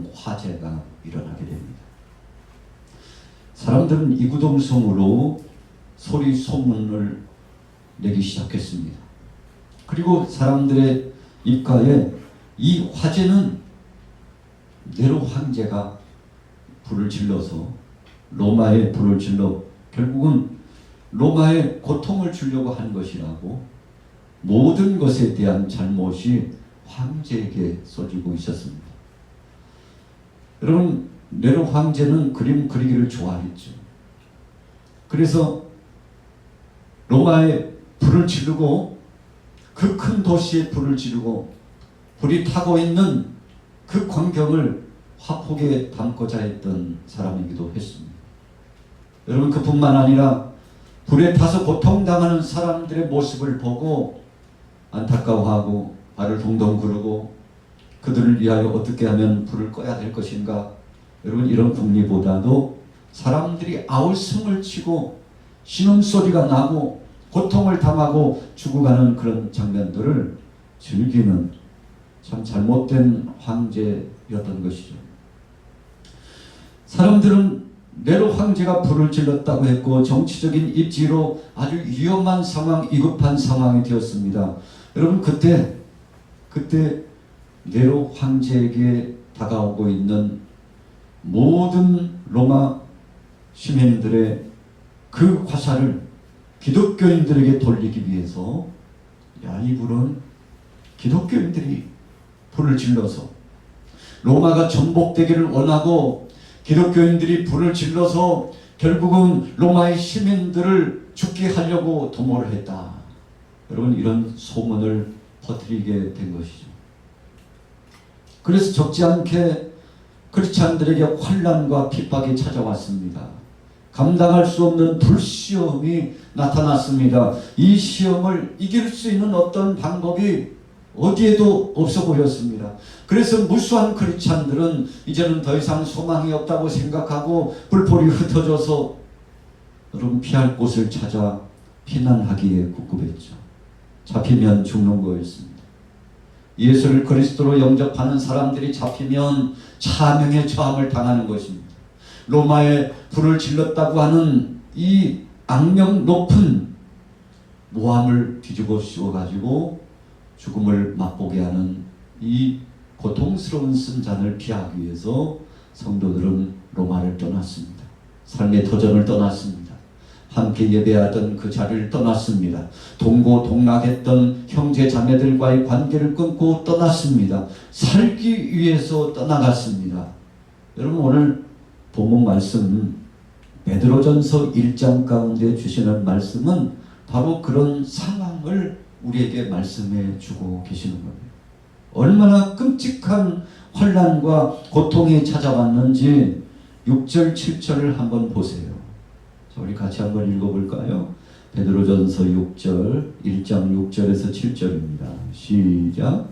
큰 화재가 일어나게 됩니다. 사람들은 이구동성으로 소리 소문을 내기 시작했습니다. 그리고 사람들의 입가에 이 화재는 네로 황제가 불을 질러서 로마에 불을 질러 결국은 로마에 고통을 주려고 한 것이라고, 모든 것에 대한 잘못이 황제에게 쏟아지고 있었습니다. 여러분, 네로 황제는 그림 그리기를 좋아했죠. 그래서 로마에 불을 지르고, 그 큰 도시에 불을 지르고 불이 타고 있는 그 광경을 화폭에 담고자 했던 사람이기도 했습니다. 여러분, 그뿐만 아니라 불에 타서 고통당하는 사람들의 모습을 보고 안타까워하고 발을 동동 구르고 그들을 위하여 어떻게 하면 불을 꺼야 될 것인가. 여러분, 이런 궁리보다도 사람들이 아울성을 치고 신음소리가 나고 고통을 당하고 죽어가는 그런 장면들을 즐기는 참 잘못된 황제였던 것이죠. 사람들은 네로 황제가 불을 질렀다고 했고 정치적인 입지로 아주 위험한 상황, 위급한 상황이 되었습니다. 여러분, 그때 네로 황제에게 다가오고 있는 모든 로마 시민들의 그 화살을 기독교인들에게 돌리기 위해서, 이 불은 기독교인들이 불을 질러서 로마가 전복되기를 원하고 기독교인들이 불을 질러서 결국은 로마의 시민들을 죽게 하려고 도모를 했다. 여러분, 이런 소문을 퍼뜨리게 된 것이죠. 그래서 적지 않게 크리스찬들에게 환난과 핍박이 찾아왔습니다. 감당할 수 없는 불시험이 나타났습니다. 이 시험을 이길 수 있는 어떤 방법이 어디에도 없어 보였습니다. 그래서 무수한 크리스찬들은 이제는 더 이상 소망이 없다고 생각하고 불꽃이 흩어져서 여러분 피할 곳을 찾아 피난하기에 급급했죠. 잡히면 죽는 거였습니다. 예수를 그리스도로 영접하는 사람들이 잡히면 사명의 저항을 당하는 것입니다. 로마에 불을 질렀다고 하는 이 악명 높은 모함을 뒤집어 씌워가지고 죽음을 맛보게 하는 이 고통스러운 순잔을 피하기 위해서 성도들은 로마를 떠났습니다. 삶의 터전을 떠났습니다. 함께 예배하던 그 자리를 떠났습니다. 동고동락했던 형제 자매들과의 관계를 끊고 떠났습니다. 살기 위해서 떠나갔습니다. 여러분, 오늘 본문 말씀 베드로전서 1장 가운데 주시는 말씀은 바로 그런 상황을 우리에게 말씀해 주고 계시는 겁니다. 얼마나 끔찍한 환난과 고통이 찾아왔는지 6절 7절을 한번 보세요. 자, 우리 같이 한번 읽어볼까요? 베드로전서 6절 1장 6절에서 7절입니다. 시작.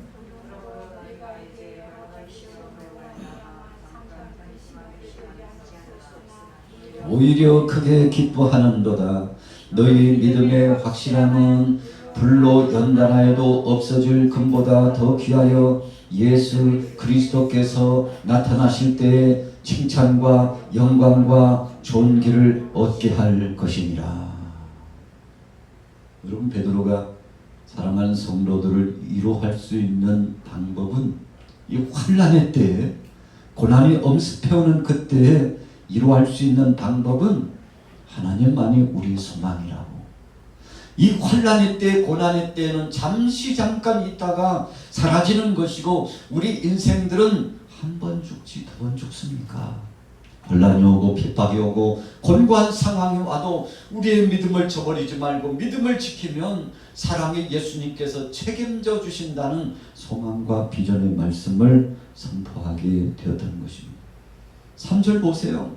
오히려 크게 기뻐하는도다. 너희 믿음의 확실함은 불로 연단하여도 없어질 금보다 더 귀하여 예수 그리스도께서 나타나실 때에 칭찬과 영광과 존귀를 얻게 할 것이니라. 여러분, 베드로가 사랑하는 성도들을 위로할 수 있는 방법은 이 환난의 때에, 고난이 엄습해오는 그때에 위로할 수 있는 방법은 하나님만이 우리 소망이라고. 이 환난의 때, 고난의 때는 잠시 잠깐 있다가 사라지는 것이고, 우리 인생들은 한 번 죽지 두 번 죽습니까? 혼란이 오고 핍박이 오고 곤고한 상황이 와도 우리의 믿음을 저버리지 말고 믿음을 지키면 사랑의 예수님께서 책임져 주신다는 소망과 비전의 말씀을 선포하게 되었던 것입니다. 3절 보세요.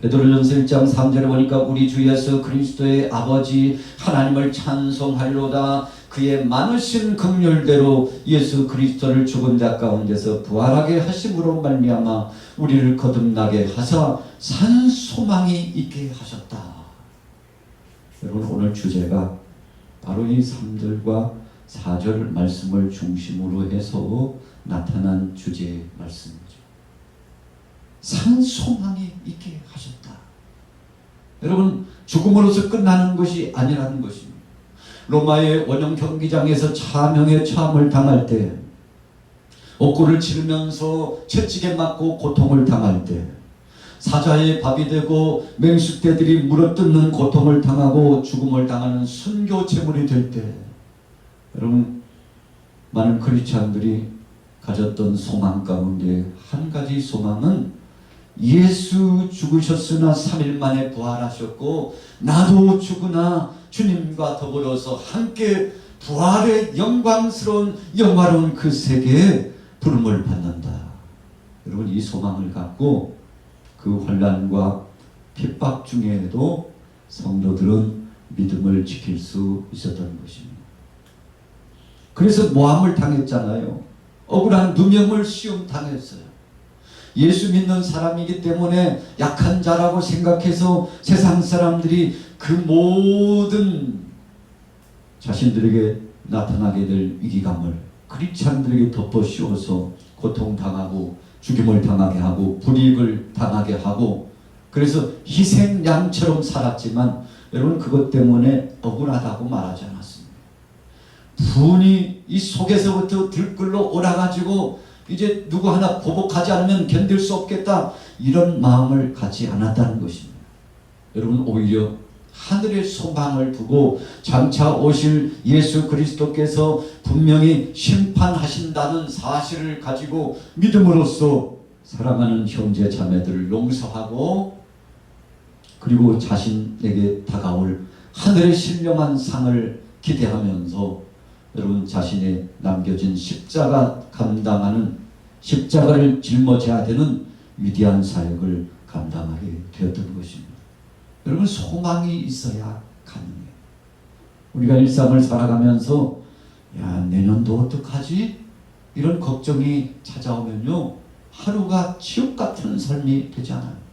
베드로전서 1장 3절에 보니까 우리 주 예수 그리스도의 아버지 하나님을 찬송하리로다. 그의 많으신 긍휼대로 예수 그리스도를 죽은 자 가운데서 부활하게 하심으로 말미암아 우리를 거듭나게 하사 산 소망이 있게 하셨다. 여러분, 오늘 주제가 바로 이 3절과 4절 말씀을 중심으로 해서 나타난 주제의 말씀이죠. 산 소망이 있게 하셨다. 여러분, 죽음으로서 끝나는 것이 아니라는 것입니다. 로마의 원형 경기장에서 차명의 참을 당할 때, 옥고를 치르면서 채찍에 맞고 고통을 당할 때, 사자의 밥이 되고 맹수떼들이 물어뜯는 고통을 당하고 죽음을 당하는 순교 제물이 될 때, 여러분, 많은 크리스찬들이 가졌던 소망 가운데 한 가지 소망은 예수 죽으셨으나 3일 만에 부활하셨고 나도 죽으나 주님과 더불어서 함께 부활의 영광스러운 영화로운 그 세계에 부름을 받는다. 여러분, 이 소망을 갖고 그 환난과 핍박 중에도 성도들은 믿음을 지킬 수 있었던 것입니다. 그래서 모함을 당했잖아요. 억울한 누명을 시험 당했어요. 예수 믿는 사람이기 때문에 약한 자라고 생각해서 세상 사람들이 그 모든 자신들에게 나타나게 될 위기감을 크리스찬들에게 덮어 씌워서 고통당하고 죽임을 당하게 하고 불이익을 당하게 하고, 그래서 희생양처럼 살았지만 여러분, 그것 때문에 억울하다고 말하지 않았습니다. 분이 이 속에서부터 들끓러 오라가지고 이제 누구 하나 보복하지 않으면 견딜 수 없겠다, 이런 마음을 갖지 않았다는 것입니다. 여러분, 오히려 하늘의 소망을 두고 장차 오실 예수 그리스도께서 분명히 심판하신다는 사실을 가지고 믿음으로써 사랑하는 형제 자매들을 용서하고, 그리고 자신에게 다가올 하늘의 신령한 상을 기대하면서 여러분, 자신의 남겨진 십자가 감당하는, 십자가를 짊어져야 되는 위대한 사역을 감당하게 되었던 것입니다. 여러분, 소망이 있어야 가능해요. 우리가 일상을 살아가면서 야, 내년도 어떡하지? 이런 걱정이 찾아오면요, 하루가 지옥 같은 삶이 되지 않아요.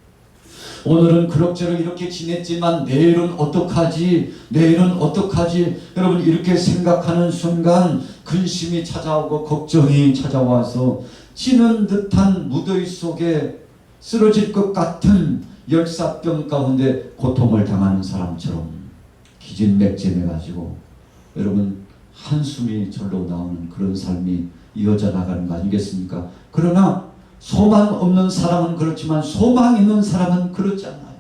오늘은 그럭저럭 이렇게 지냈지만 내일은 어떡하지? 내일은 어떡하지? 여러분, 이렇게 생각하는 순간 근심이 찾아오고 걱정이 찾아와서 찌는 듯한 무더위 속에 쓰러질 것 같은 열사병 가운데 고통을 당하는 사람처럼 기진맥진해가지고 여러분, 한숨이 절로 나오는 그런 삶이 이어져 나가는 거 아니겠습니까? 그러나 소망 없는 사람은 그렇지만 소망 있는 사람은 그렇지 않아요.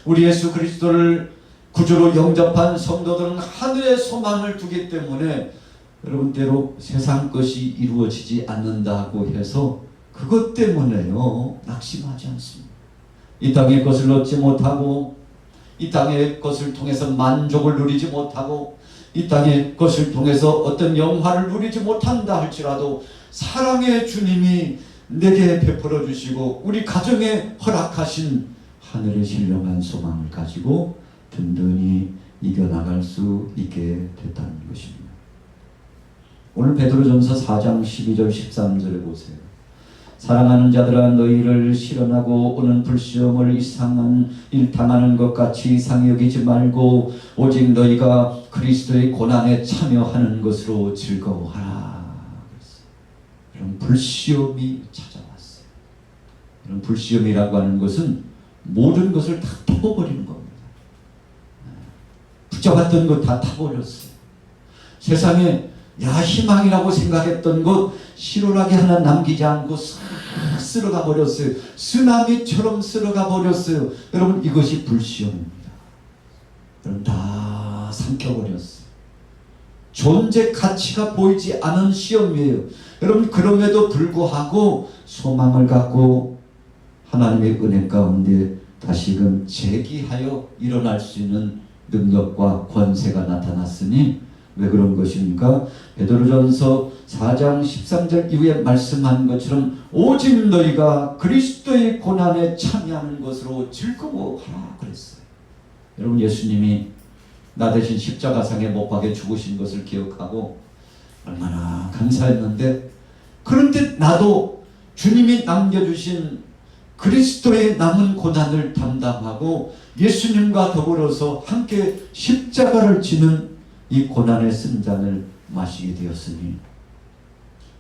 우리 예수 그리스도를 구주로 영접한 성도들은 하늘의 소망을 두기 때문에 여러분, 때로 세상 것이 이루어지지 않는다고 해서 그것 때문에요, 낙심하지 않습니다. 이 땅의 것을 얻지 못하고, 이 땅의 것을 통해서 만족을 누리지 못하고, 이 땅의 것을 통해서 어떤 영화를 누리지 못한다 할지라도 사랑의 주님이 내게 베풀어 주시고 우리 가정에 허락하신 하늘의 신령한 소망을 가지고 든든히 이겨나갈 수 있게 됐다는 것입니다. 오늘 베드로전서 4장 12절 13절에 보세요. 사랑하는 자들아, 너희를 실현하고 오는 불시험을 이상한 일 당하는 것 같이 이상히 여기지 말고 오직 너희가 그리스도의 고난에 참여하는 것으로 즐거워하라. 이런 불시험이 찾아왔어요. 이런 불시험이라고 하는 것은 모든 것을 다 타버리는 겁니다. 붙잡았던 것 다 타버렸어요. 세상에 희망이라고 생각했던 것 실오라기 하나 남기지 않고 쓸어가 버렸어요. 쓰나미처럼 쓸어가 버렸어요. 여러분, 이것이 불시험입니다. 여러분, 다 삼켜버렸어요. 존재 가치가 보이지 않은 시험이에요. 여러분, 그럼에도 불구하고 소망을 갖고 하나님의 은혜 가운데 다시금 재기하여 일어날 수 있는 능력과 권세가 나타났으니 왜 그런 것입니까? 베드로전서 4장 13절 이후에 말씀한 것처럼 오직 너희가 그리스도의 고난에 참여하는 것으로 즐거워하라 그랬어요. 여러분, 예수님이 나 대신 십자가상에 못 박혀 죽으신 것을 기억하고 얼마나 감사했는데, 그런데 나도 주님이 남겨주신 그리스도의 남은 고난을 담당하고 예수님과 더불어서 함께 십자가를 지는 이 고난의 승잔을 마시게 되었으니,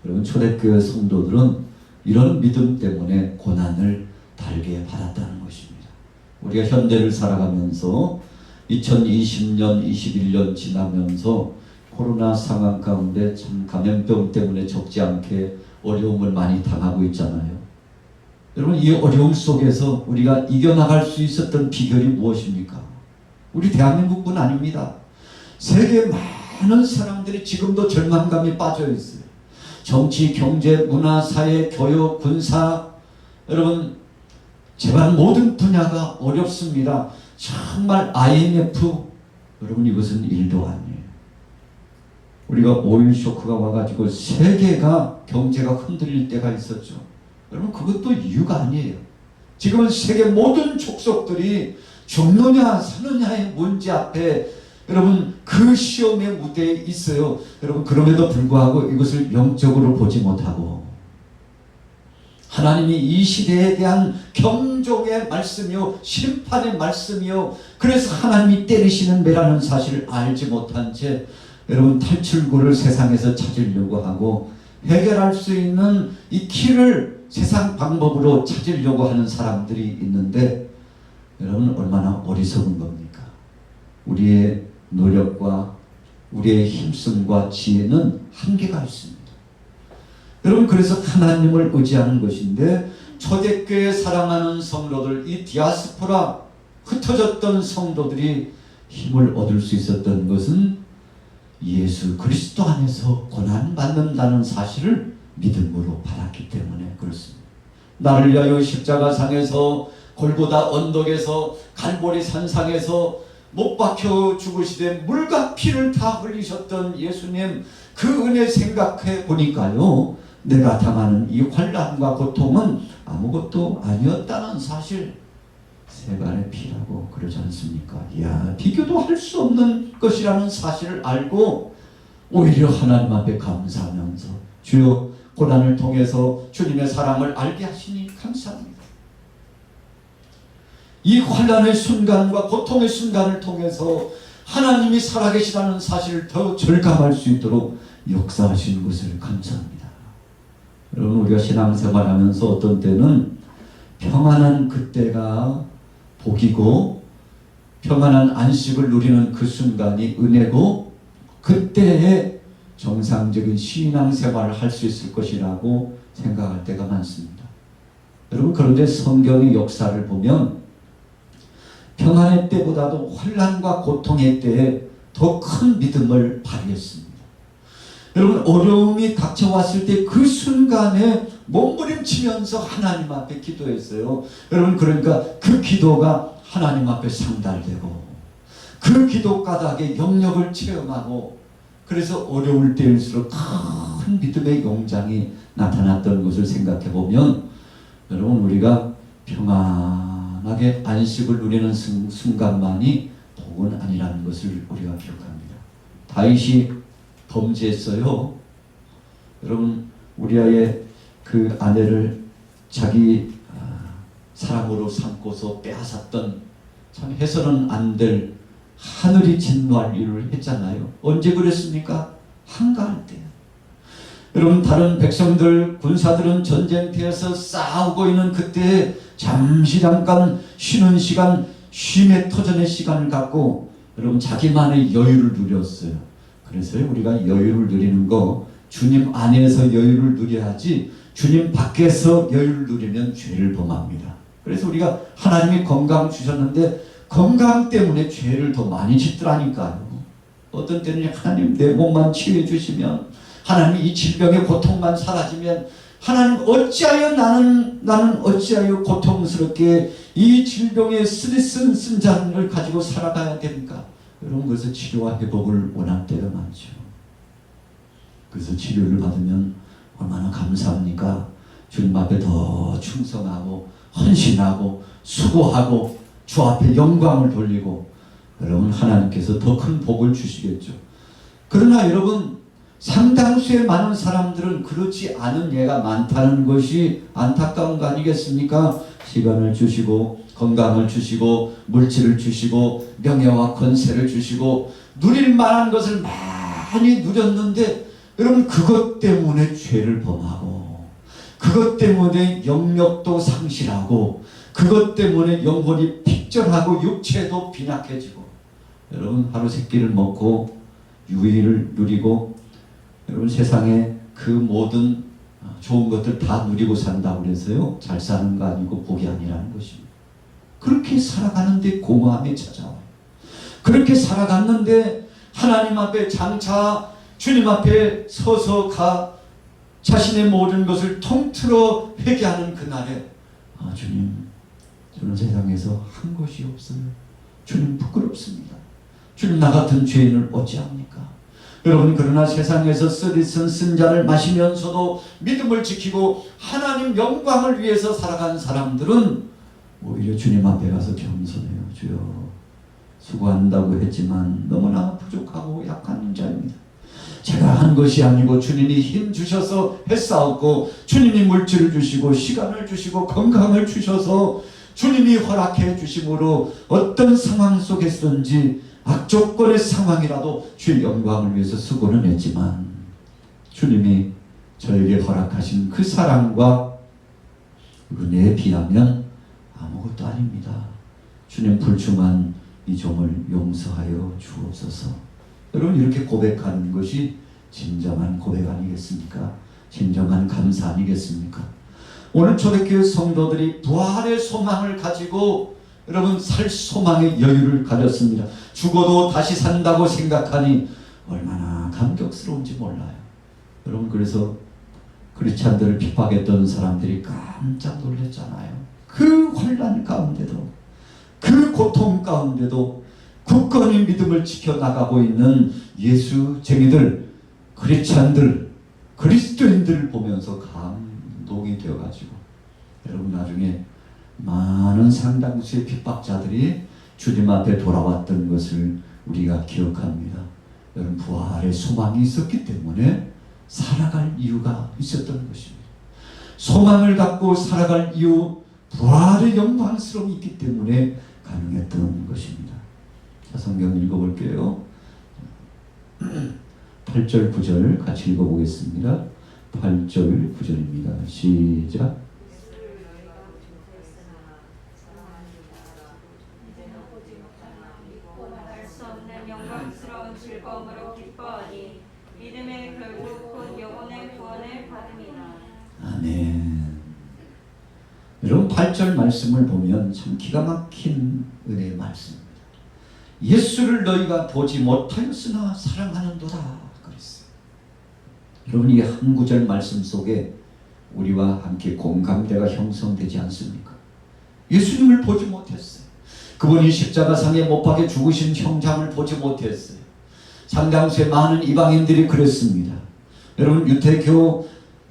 여러분 초대교회 성도들은 이런 믿음 때문에 고난을 달게 받았다는 것입니다. 우리가 현대를 살아가면서 2020년, 21년 지나면서 코로나 상황 가운데 참 감염병 때문에 적지 않게 어려움을 많이 당하고 있잖아요. 여러분, 이 어려움 속에서 우리가 이겨나갈 수 있었던 비결이 무엇입니까? 우리 대한민국뿐 아닙니다. 세계 많은 사람들이 지금도 절망감에 빠져 있어요. 정치, 경제, 문화, 사회, 교육, 군사, 여러분 제발 모든 분야가 어렵습니다. 정말 IMF, 여러분 이것은 일도 아니에요. 우리가 오일 쇼크가 와가지고 세계가 경제가 흔들릴 때가 있었죠. 여러분 그것도 이유가 아니에요. 지금은 세계 모든 족속들이 죽느냐 사느냐의 문제 앞에 여러분 그 시험의 무대에 있어요. 여러분 그럼에도 불구하고 이것을 영적으로 보지 못하고 하나님이 이 시대에 대한 경종의 말씀이요 심판의 말씀이요 그래서 하나님이 때리시는 매라는 사실을 알지 못한 채 여러분 탈출구를 세상에서 찾으려고 하고 해결할 수 있는 이 키를 세상 방법으로 찾으려고 하는 사람들이 있는데 여러분 얼마나 어리석은 겁니까? 우리의 노력과 우리의 힘씀과 지혜는 한계가 있습니다. 여러분 그래서 하나님을 의지하는 것인데 초대교회 사랑하는 성도들, 이 디아스포라 흩어졌던 성도들이 힘을 얻을 수 있었던 것은 예수 그리스도 안에서 고난받는다는 사실을 믿음으로 받았기 때문에 그렇습니다. 나를 위하여 십자가상에서 골고다 언덕에서 갈보리 산상에서 못 박혀 죽으시되 물과 피를 다 흘리셨던 예수님, 그 은혜 생각해 보니까요 내가 당하는 이 환난과 고통은 아무것도 아니었다는 사실, 세간의 피라고 그러지 않습니까? 이야, 비교도 할 수 없는 것이라는 사실을 알고 오히려 하나님 앞에 감사하면서 주여 고난을 통해서 주님의 사랑을 알게 하시니 감사합니다. 이 환난의 순간과 고통의 순간을 통해서 하나님이 살아계시다는 사실을 더 절감할 수 있도록 역사하시는 것을 감사합니다. 여러분 우리가 신앙생활하면서 어떤 때는 평안한 그때가 복이고 평안한 안식을 누리는 그 순간이 은혜고 그때에 정상적인 신앙생활을 할 수 있을 것이라고 생각할 때가 많습니다. 여러분 그런데 성경의 역사를 보면 평안의 때보다도 환난과 고통의 때에 더 큰 믿음을 발휘했습니다. 여러분 어려움이 닥쳐왔을 때 그 순간에 몸부림치면서 하나님 앞에 기도했어요. 여러분 그러니까 그 기도가 하나님 앞에 상달되고 그 기도 가닥에 영역을 체험하고 그래서 어려울 때일수록 큰 믿음의 용장이 나타났던 것을 생각해 보면 여러분 우리가 평안하게 안식을 누리는 순간만이 복은 아니라는 것을 우리가 기억합니다. 다윗이 범죄했어요. 여러분 우리아의 그 아내를 자기 사랑으로 삼고서 빼앗았던 참 해서는 안 될 하늘이 진노할 일을 했잖아요. 언제 그랬습니까? 한가할 때. 여러분 다른 백성들 군사들은 전쟁터에서 싸우고 있는 그때 잠깐 쉬는 시간, 쉼의 터전의 시간을 갖고 여러분 자기만의 여유를 누렸어요. 그래서 우리가 여유를 누리는 거 주님 안에서 여유를 누려야지 주님 밖에서 여유를 누리면 죄를 범합니다. 그래서 우리가 하나님이 건강 주셨는데 건강 때문에 죄를 더 많이 짓더라니까요. 어떤 때는 하나님 내 몸만 치유해 주시면 하나님 이 질병의 고통만 사라지면 하나님 어찌하여 나는 어찌하여 고통스럽게 이 질병의 스트레스 쓴잔을 가지고 살아가야 됩니까? 여러분 그래서 치료와 회복을 원할 때가 많죠. 그래서 치료를 받으면 얼마나 감사합니까? 주님 앞에 더 충성하고 헌신하고 수고하고 주 앞에 영광을 돌리고 여러분 하나님께서 더 큰 복을 주시겠죠. 그러나 여러분 상당수의 많은 사람들은 그렇지 않은 예가 많다는 것이 안타까운 거 아니겠습니까? 시간을 주시고 건강을 주시고 물질을 주시고 명예와 권세를 주시고 누릴 만한 것을 많이 누렸는데 여러분 그것 때문에 죄를 범하고 그것 때문에 영력도 상실하고 그것 때문에 영혼이 핍절하고 육체도 빈약해지고 여러분 하루 세 끼를 먹고 유의를 누리고 여러분 세상에 그 모든 좋은 것들 다 누리고 산다고 그래서요 잘 사는 거 아니고 복이 아니라는 것입니다. 그렇게 살아가는데 공허함이 찾아와요. 그렇게 살아갔는데 하나님 앞에 장차 주님 앞에 서서 자신의 모든 것을 통틀어 회개하는 그날에 주님 저는 세상에서 한 것이 없어요. 주님 부끄럽습니다. 주님 나 같은 죄인을 어찌합니까? 여러분 그러나 세상에서 쓰리쓴 쓴자를 마시면서도 믿음을 지키고 하나님 영광을 위해서 살아간 사람들은 오히려 주님 앞에 가서 겸손해요. 주여 수고한다고 했지만 너무나 부족하고 약한 자입니다. 제가 한 것이 아니고 주님이 힘 주셔서 했사옵고 주님이 물질을 주시고 시간을 주시고 건강을 주셔서 주님이 허락해 주심으로 어떤 상황 속에서든지 악조건의 상황이라도 주의 영광을 위해서 수고는 했지만 주님이 저에게 허락하신 그 사랑과 은혜에 비하면 아무것도 아닙니다. 주님 불충한 이 종을 용서하여 주옵소서. 여러분 이렇게 고백하는 것이 진정한 고백 아니겠습니까? 진정한 감사 아니겠습니까? 오늘 초대교회 성도들이 부활의 소망을 가지고 여러분 살 소망의 여유를 가졌습니다. 죽어도 다시 산다고 생각하니 얼마나 감격스러운지 몰라요. 여러분 그래서 크리스찬들을 핍박했던 사람들이 깜짝 놀랐잖아요. 그 환난 가운데도 그 고통 가운데도 굳건히 믿음을 지켜나가고 있는 예수쟁이들, 크리스찬들, 그리스도인들을 보면서 감동이 되어가지고 여러분 나중에 많은 상당수의 핍박자들이 주님 앞에 돌아왔던 것을 우리가 기억합니다. 여러분 부활의 소망이 있었기 때문에 살아갈 이유가 있었던 것입니다. 소망을 갖고 살아갈 이유, 부활의 영광스러움이 있기 때문에 가능했던 것입니다. 자, 성경 읽어볼게요. 8절 9절 같이 읽어보겠습니다. 8절 9절입니다. 시작. 영광스러운 즐거움으로 기뻐하니 믿음의 결국 곧 영혼의 구원을 받음이라. 아멘. 여러분 8절 말씀을 보면 참 기가 막힌 은혜의 말씀입니다. 예수를 너희가 보지 못하였으나 사랑하는도다 그랬어요. 여러분 이 한 구절 말씀 속에 우리와 함께 공감대가 형성되지 않습니까? 예수님을 보지 못했어요. 그분이 십자가상에 못 박혀 죽으신 형장을 보지 못했어요. 상당수의 많은 이방인들이 그랬습니다. 여러분 유태교,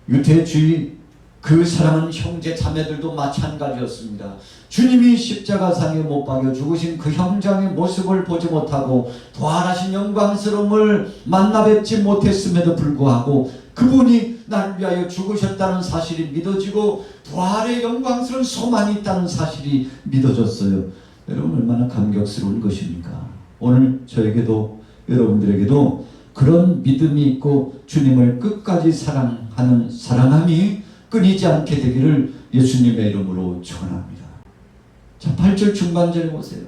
유태주의 그 사랑하는 형제 자매들도 마찬가지였습니다. 주님이 십자가상에 못 박여 죽으신 그 형장의 모습을 보지 못하고 부활하신 영광스러움을 만나 뵙지 못했음에도 불구하고 그분이 나를 위하여 죽으셨다는 사실이 믿어지고 부활의 영광스러운 소망이 있다는 사실이 믿어졌어요. 여러분 얼마나 감격스러운 것입니까? 오늘 저에게도 여러분들에게도 그런 믿음이 있고 주님을 끝까지 사랑함이 끊이지 않게 되기를 예수님의 이름으로 축원합니다. 자, 8절 중반절에 보세요.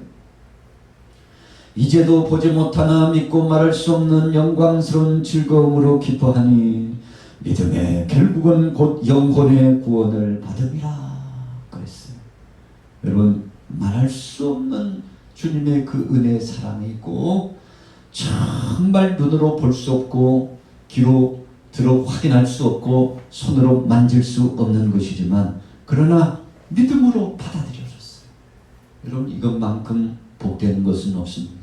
이제도 보지 못하나 믿고 말할 수 없는 영광스러운 즐거움으로 기뻐하니 믿음의 결국은 곧 영혼의 구원을 받음이라 그랬어요. 여러분 말할 수 없는 주님의 그 은혜의 사랑이 있고 정말 눈으로 볼 수 없고 귀로 들어 확인할 수 없고 손으로 만질 수 없는 것이지만 그러나 믿음으로 받아들여졌어요. 여러분 이것만큼 복되는 것은 없습니다.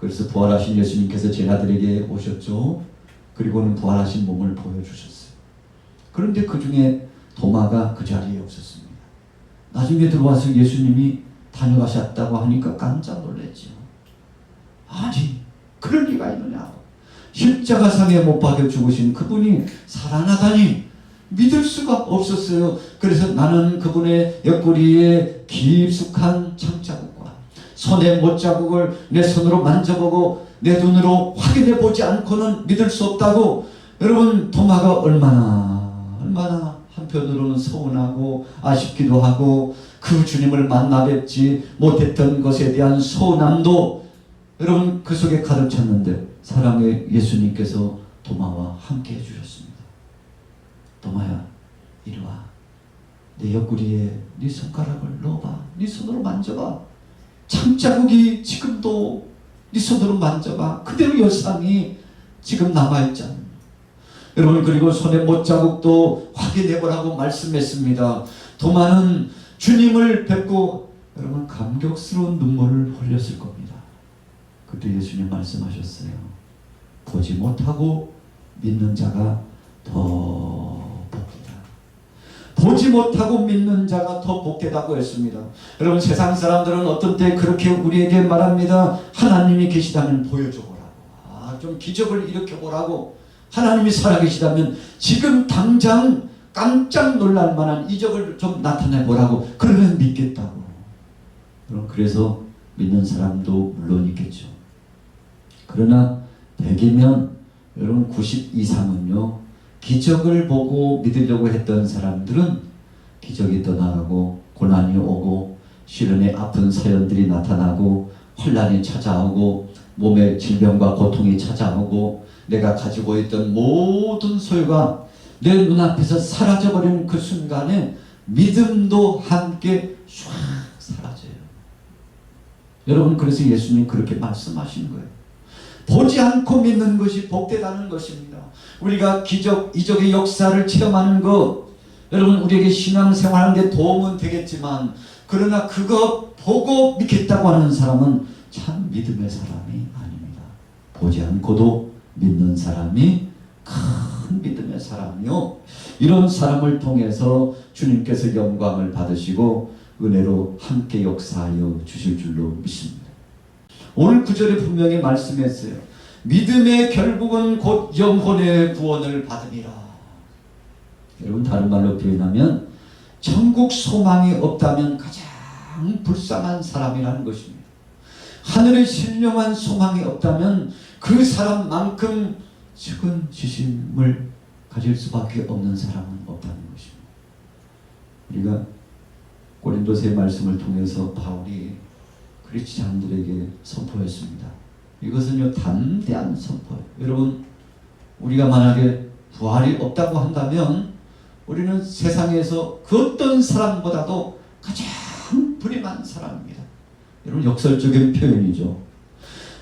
그래서 부활하신 예수님께서 제자들에게 오셨죠. 그리고는 부활하신 몸을 보여주셨어요. 그런데 그 중에 도마가 그 자리에 없었습니다. 나중에 들어와서 예수님이 다녀가셨다고 하니까 깜짝 놀랐죠. 아니 그럴 리가 있느냐. 십자가상에 못 박여 죽으신 그분이 살아나다니 믿을 수가 없었어요. 그래서 나는 그분의 옆구리에 깊숙한 창자국과 손의 못자국을 내 손으로 만져보고 내 눈으로 확인해 보지 않고는 믿을 수 없다고. 여러분, 도마가 얼마나 한편으로는 서운하고 아쉽기도 하고 그 주님을 만나 뵙지 못했던 것에 대한 서운함도 여러분 그 속에 가득 찼는데 사랑의 예수님께서 도마와 함께 해주셨습니다. 도마야, 이리 와. 내 옆구리에 네 손가락을 넣어봐. 네 손으로 만져봐. 창자국이 지금도 네 손으로 만져봐. 그대로 열상이 지금 남아있잖아. 여러분, 그리고 손의 못자국도 확인해보라고 말씀했습니다. 도마는 주님을 뵙고 여러분 감격스러운 눈물을 흘렸을 겁니다. 그때 예수님 말씀하셨어요. 보지 못하고 믿는 자가 더 복이다. 보지 못하고 믿는 자가 더 복되다고 했습니다. 여러분, 세상 사람들은 어떤 때 그렇게 우리에게 말합니다. 하나님이 계시다면 보여줘보라고. 좀 기적을 일으켜보라고. 하나님이 살아계시다면 지금 당장 깜짝 놀랄 만한 이적을 좀 나타내보라고. 그러면 믿겠다고. 그래서 믿는 사람도 물론 있겠죠. 그러나 대개면 여러분 90 이상은요, 기적을 보고 믿으려고 했던 사람들은 기적이 떠나가고 고난이 오고 시련의 아픈 사연들이 나타나고 환난이 찾아오고 몸에 질병과 고통이 찾아오고 내가 가지고 있던 모든 소유가 내 눈앞에서 사라져버리는 그 순간에 믿음도 함께 쫙 사라져요. 여러분, 그래서 예수님 그렇게 말씀하신 거예요. 보지 않고 믿는 것이 복되다는 것입니다. 우리가 기적, 이적의 역사를 체험하는 것, 여러분 우리에게 신앙생활하는 데 도움은 되겠지만 그러나 그거 보고 믿겠다고 하는 사람은 참 믿음의 사람이 아닙니다. 보지 않고도 믿는 사람이 큰 믿음의 사람이요. 이런 사람을 통해서 주님께서 영광을 받으시고 은혜로 함께 역사하여 주실 줄로 믿습니다. 오늘 구절에 분명히 말씀했어요. 믿음의 결국은 곧 영혼의 구원을 받으리라. 여러분, 다른 말로 표현하면 천국 소망이 없다면 가장 불쌍한 사람이라는 것입니다. 하늘의 신령한 소망이 없다면 그 사람만큼 측은지심을 가질 수밖에 없는 사람은 없다는 것입니다. 우리가 고린도서의 말씀을 통해서 바울이 그리스도인들에게 선포했습니다. 이것은요, 담대한 선포예요. 여러분, 우리가 만약에 부활이 없다고 한다면 우리는 세상에서 그 어떤 사람보다도 가장 불행한 사람입니다. 여러분, 역설적인 표현이죠.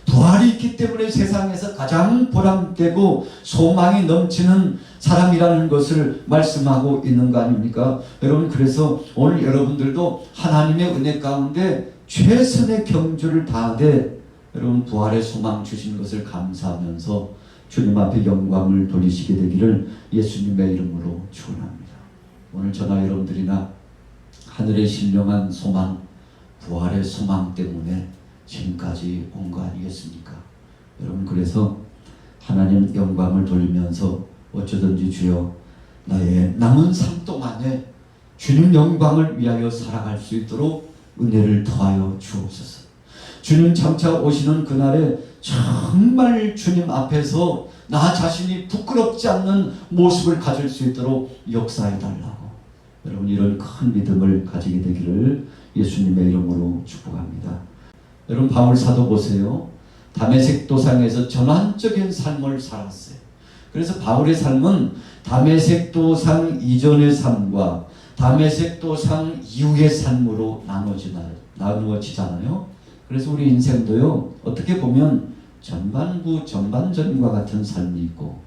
부활이 있기 때문에 세상에서 가장 보람되고 소망이 넘치는 사람이라는 것을 말씀하고 있는 거 아닙니까? 여러분, 그래서 오늘 여러분들도 하나님의 은혜 가운데 최선의 경주를 다하되 여러분 부활의 소망 주신 것을 감사하면서 주님 앞에 영광을 돌리시게 되기를 예수님의 이름으로 축원합니다. 오늘 저나 여러분들이나 하늘의 신령한 소망, 부활의 소망 때문에 지금까지 온 거 아니겠습니까? 여러분, 그래서 하나님 영광을 돌리면서 어쩌든지 주여 나의 남은 삶 동안에 주님 영광을 위하여 살아갈 수 있도록 은혜를 더하여 주옵소서. 주님 장차 오시는 그날에 정말 주님 앞에서 나 자신이 부끄럽지 않는 모습을 가질 수 있도록 역사해 달라고. 여러분, 이런 큰 믿음을 가지게 되기를 예수님의 이름으로 축복합니다. 여러분, 바울 사도 보세요. 다메섹 도상에서 전환적인 삶을 살았어요. 그래서 바울의 삶은 다메섹 도상 이전의 삶과 다메섹 도상 이후의 삶으로 나누어지잖아요. 그래서 우리 인생도요, 어떻게 보면 전반부 전반전과 같은 삶이 있고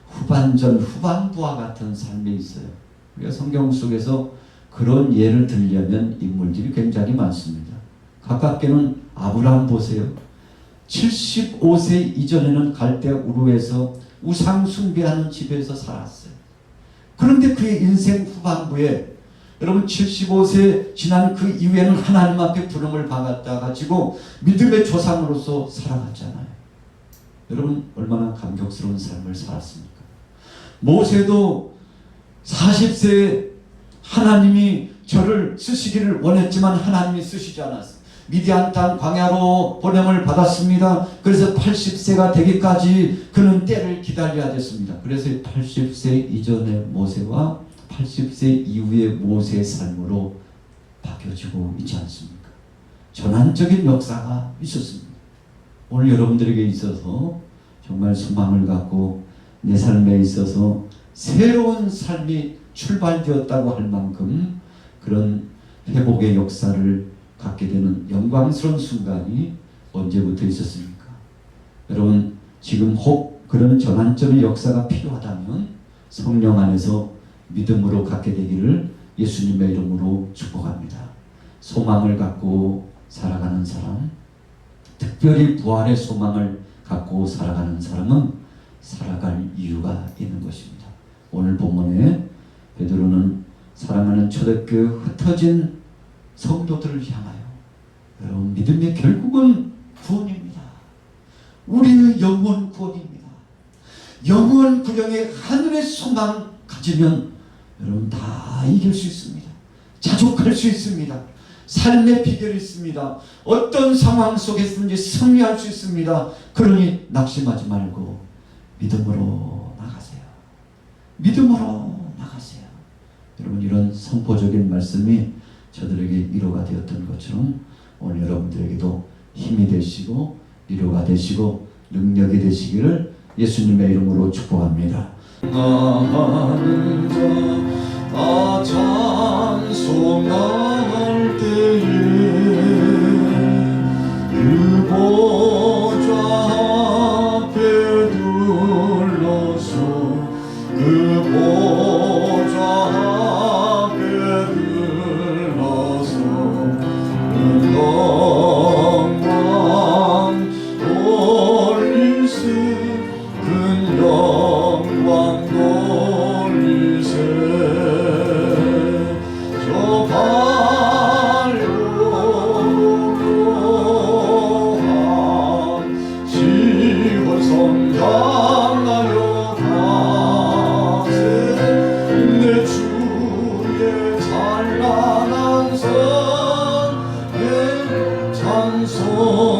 후반전 후반부와 같은 삶이 있어요. 우리가 성경 속에서 그런 예를 들려면 인물들이 굉장히 많습니다. 가깝게는 아브라함 보세요. 75세 이전에는 갈대아 우르에서 우상 숭배하는 집에서 살았어요. 그런데 그의 인생 후반부에 여러분 75세 지난 그 이후에는 하나님 앞에 부름을 받았다 가지고 믿음의 조상으로서 살아갔잖아요. 여러분, 얼마나 감격스러운 삶을 살았습니까? 모세도 40세에 하나님이 저를 쓰시기를 원했지만 하나님이 쓰시지 않았어요. 미디안 땅 광야로 보냄을 받았습니다. 그래서 80세가 되기까지 그는 때를 기다려야 됐습니다. 그래서 80세 이전의 모세와 80세 이후의 모세의 삶으로 바뀌어지고 있지 않습니까? 전환적인 역사가 있었습니다. 오늘 여러분들에게 있어서 정말 소망을 갖고 내 삶에 있어서 새로운 삶이 출발되었다고 할 만큼 그런 회복의 역사를 갖게 되는 영광스러운 순간이 언제부터 있었습니까? 여러분, 지금 혹 그런 전환점의 역사가 필요하다면 성령 안에서 믿음으로 갖게 되기를 예수님의 이름으로 축복합니다. 소망을 갖고 살아가는 사람, 특별히 부활의 소망을 갖고 살아가는 사람은 살아갈 이유가 있는 것입니다. 오늘 본문에 베드로는 사랑하는 초대교회 흩어진 성도들을 향하여 여러분, 믿음의 결국은 구원입니다. 우리의 영원 구원입니다. 영원 구령의 하늘의 소망 가지면 여러분 다 이길 수 있습니다. 자족할 수 있습니다. 삶의 비결이 있습니다. 어떤 상황 속에서든지 승리할 수 있습니다. 그러니 낙심하지 말고 믿음으로 나가세요. 믿음으로 나가세요. 여러분, 이런 선포적인 말씀이 저들에게 위로가 되었던 것처럼 오늘 여러분들에게도 힘이 되시고 위로가 되시고 능력이 되시기를 예수님의 이름으로 축복합니다. 나가는 자 다 찬송할 때에 그 보좌 앞에 둘러서 그 보좌 앞에 둘러서 영광 돌리세 큰 영광 돌리세 저 발로한 시원 성장하여 가세 내 주의 찬란한 선의 찬송